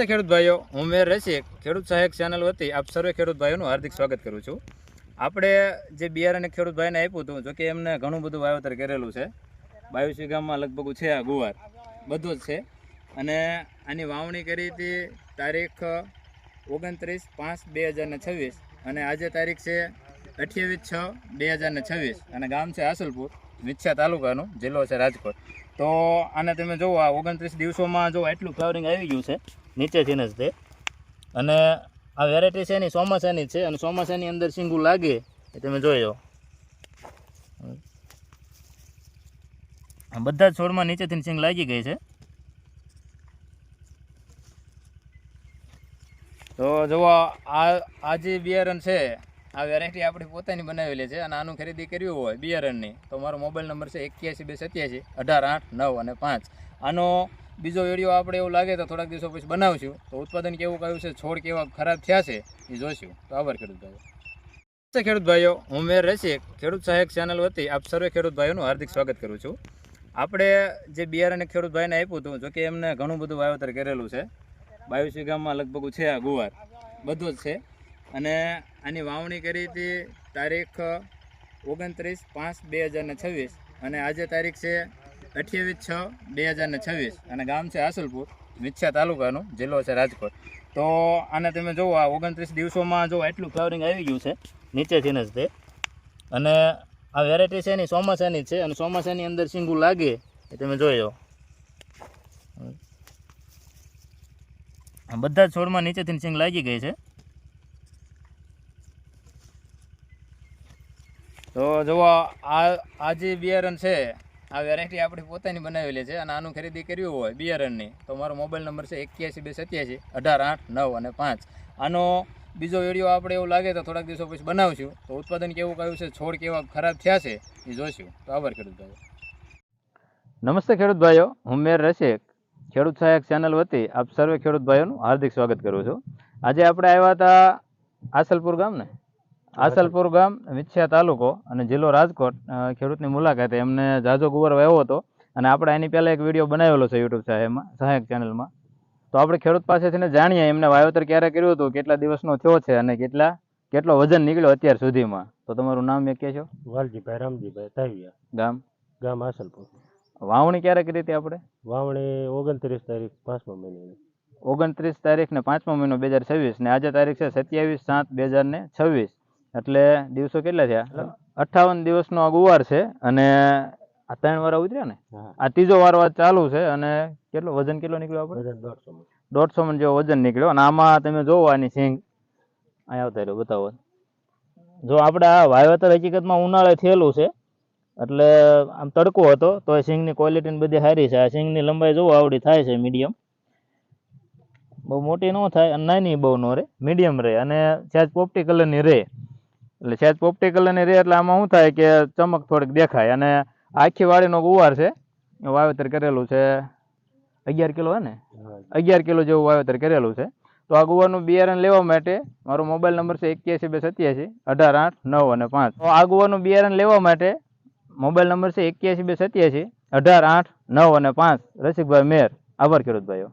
નમસ્તે ખેડૂત ભાઈઓ, હું મેર રસિક ખેડૂત સહાયક ચેનલ વતી આપ સર્વે ખેડૂત ભાઈઓનું હાર્દિક સ્વાગત કરું છું. આપણે જે બિયારણ ખેડૂત ભાઈને આપ્યું હતું, જોકે એમને ઘણું બધું વાવેતર કરેલું છે. 22 વીઘામાં લગભગ છે આ ગુવાર બધું જ છે. અને આની વાવણી કરી હતી તારીખ 29/5/2026 અને આજે તારીખ છે 28/6/2026 અને ગામ છે આસલપુર, વિછિયા તાલુકાનું, જિલ્લો છે રાજકોટ. તો આને તમે જુઓ, આ 29 દિવસોમાં જો આટલું ફ્લાવરિંગ આવી ગયું છે નીચેથી જ તે. અને આ વેરાયટી છે એની ચોમાસાની છે અને ચોમાસાની અંદર સિંગું લાગે એ તમે જોઈ લો. બધા જ છોડમાં નીચેથી સિંગ લાગી ગઈ છે. તો જુઓ, આ જે બિયારણ છે, આ વેરાયટી આપણી પોતાની બનાવેલી છે અને આનું ખરીદી કર્યું હોય બિયારણની તો મારો મોબાઈલ નંબર છે 81 287 18 8 9 અને 5. આનો બીજો વિડીયો આપણે એવું લાગે તો થોડાક દિવસો પછી બનાવશું, તો ઉત્પાદન કેવું કહ્યું છે, છોડ કેવા ખરાબ થયા છે એ જોઈશું. તો આભાર ખેડૂત ભાઈઓ. ખેડૂત ભાઈઓ, હું મેર રસિક ખેડૂત સહાયક ચેનલ વતી આપ સર્વે ખેડૂત ભાઈઓનું હાર્દિક સ્વાગત કરું છું. આપણે જે બિયારણ ખેડૂત ભાઈને આપ્યું હતું, જોકે એમને ઘણું બધું વાવેતર કરેલું છે. 22 વીઘામાં લગભગ છે આ ગુવાર બધું જ છે. અને આની વાવણી કરી હતી તારીખ 29/5/2026 અને આજે તારીખ છે 28/6/2026 અને ગામ છે આસલપુર, વિછિયા તાલુકાનું, જિલ્લો છે રાજકોટ. તો આને તમે જુઓ, આ 29 દિવસોમાં જો આટલું ફ્લાવરિંગ આવી ગયું છે નીચેથી જ તે. અને આ વેરાયટી છે એની ચોમાસાની છે અને ચોમાસાની અંદર સિંગું લાગે એ તમે જોઈ લો. બધા જ છોડમાં નીચેથી સિંગ લાગી ગઈ છે. તો જુઓ, આ જે બિયારણ છે, આ વેરાયટી આપણી પોતાની બનાવેલી છે અને આનું ખરીદી કર્યું હોય બિયારણની તો મારો મોબાઈલ નંબર છે 81 287 18 8 9 અને 5. આનો બીજો વિડીયો આપણે એવું લાગે તો થોડાક દિવસો પછી બનાવશું, તો ઉત્પાદન કેવું કહ્યું છે, છોડ કેવા ખરાબ થયા છે એ જોઈશું. તો આભાર ખેડૂત ભાઈઓ. નમસ્તે ખેડૂત ભાઈઓ, હું મેર રસિક ખેડૂત સહાયક ચેનલ વતી આપ સર્વે ખેડૂત ભાઈઓનું હાર્દિક સ્વાગત કરું છું. આજે આપણે આવ્યા હતા આસલપુર ગામ ને, આસલપુર ગામ, વિછિયા તાલુકો અને જિલ્લો રાજકોટ. ખેડૂતની મુલાકાતે એમને જાજો ગુવાર વાવ્યો હતો અને આપણે એની પહેલાં એક વિડીયો બનાવેલો છે યુટ્યુબ સહાયક ચેનલમાં. તો આપણે ખેડૂત પાસેથી જાણીએ એમને વાવેતર ક્યારે કર્યું હતું, કેટલા દિવસનો થયો છે અને કેટલો વજન નીકળ્યો અત્યાર સુધીમાં. તો તમારું નામ એક કહેશો? વાલજીભાઈ રામજીભાઈ તાવિયા, ગામ આસલપુર. વાવણી ક્યારે કરી હતી આપણે? વાવણી 29 તારીખ 5મા મહિને. 29 તારીખ ને 5મો મહિનો 2026 ને આજે તારીખ છે 27/7/2026. એટલે દિવસો કેટલા થયા? 58 દિવસનો આ ગુવાર છે અને આ 3 વાર ઉતર્યા ને, આ ત્રીજો વાર ચાલુ છે. અને કેટલો વજન કેટલો નીકળ્યો આપણે? 150 મણ જેવો વજન નીકળ્યો. અને આમાં તમે જોવો, આની સિંગ અહીંયા આવતા રહ્યો બતાવો. જો આપણે આ વાવેતર હકીકતમાં ઉનાળે થયેલું છે એટલે આમ તડકો હતો તો એ સિંગની ક્વોલિટી બધી સારી છે. આ સિંગની લંબાઈ જોવો આવડી થાય છે, મીડિયમ, બહુ મોટી ન થાય અને નાની બહુ ન રહે, મીડિયમ રહે. અને સહેજ પોપટી કલરની રહે. એટલે સહેજ પોપટી કલરની રહે એટલે આમાં શું થાય કે ચમક થોડીક દેખાય. અને આખી વાડીનો ગુવાર છે, વાવેતર કરેલું છે 11 કિલો હે ને, 11 કિલો જેવું વાવેતર કરેલું છે. તો આ ગુવારનું બિયારણ લેવા માટે મારો મોબાઈલ નંબર છે 81 287 18 8 9 અને 5. તો આ ગુવારનું બિયારણ લેવા માટે મોબાઈલ નંબર છે 81 287 18 8 9 અને 5. રસિકભાઈ મેર. આભાર ખેડૂત ભાઈઓ.